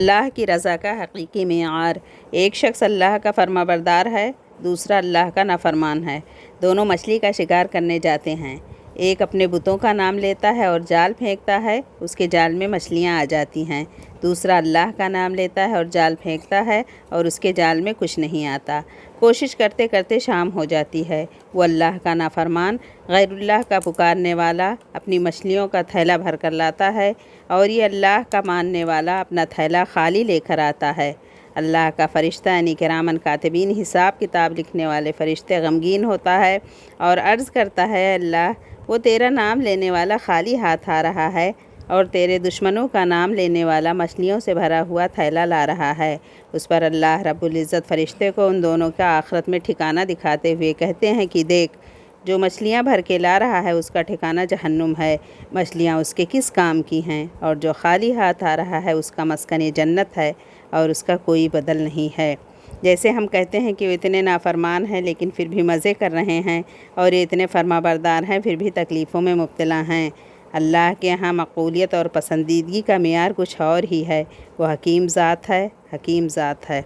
اللہ کی رضا کا حقیقی معیار۔ ایک شخص اللہ کا فرما بردار ہے، دوسرا اللہ کا نافرمان ہے۔ دونوں مچھلی کا شکار کرنے جاتے ہیں۔ ایک اپنے بتوں کا نام لیتا ہے اور جال پھینکتا ہے، اس کے جال میں مچھلیاں آ جاتی ہیں۔ دوسرا اللہ کا نام لیتا ہے اور جال pھینکتا ہے اور اس کے جال میں کچھ نہیں آتا۔ کوشش کرتے کرتے شام ہو جاتی ہے۔ وہ اللہ کا نافرمان غیر اللہ کا پکارنے والا اپنی مچھلیوں کا تھیلا بھر کر لاتا ہے، اور یہ اللہ کا ماننے والا اپنا تھیلا خالی لے کر آتا ہے۔ اللہ کا فرشتہ یعنی کرامن کاتبین حساب کتاب لکھنے والے فرشتے غمگین ہوتا ہے اور عرض کرتا ہے، اللہ وہ تیرا نام لینے والا خالی ہاتھ آ رہا ہے اور تیرے دشمنوں کا نام لینے والا مچھلیوں سے بھرا ہوا تھیلا لا رہا ہے۔ اس پر اللہ رب العزت فرشتے کو ان دونوں کا آخرت میں ٹھکانہ دکھاتے ہوئے کہتے ہیں کہ دیکھ، جو مچھلیاں بھر کے لا رہا ہے اس کا ٹھکانہ جہنم ہے، مچھلیاں اس کے کس کام کی ہیں، اور جو خالی ہاتھ آ رہا ہے اس کا مسکن جنت ہے اور اس کا کوئی بدل نہیں ہے۔ جیسے ہم کہتے ہیں کہ وہ اتنے نافرمان ہیں لیکن پھر بھی مزے کر رہے ہیں، اور یہ اتنے فرما بردار ہیں پھر بھی تکلیفوں میں مبتلا ہیں۔ اللہ کے ہاں مقبولیت اور پسندیدگی کا معیار کچھ اور ہی ہے۔ وہ حکیم ذات ہے، حکیم ذات ہے۔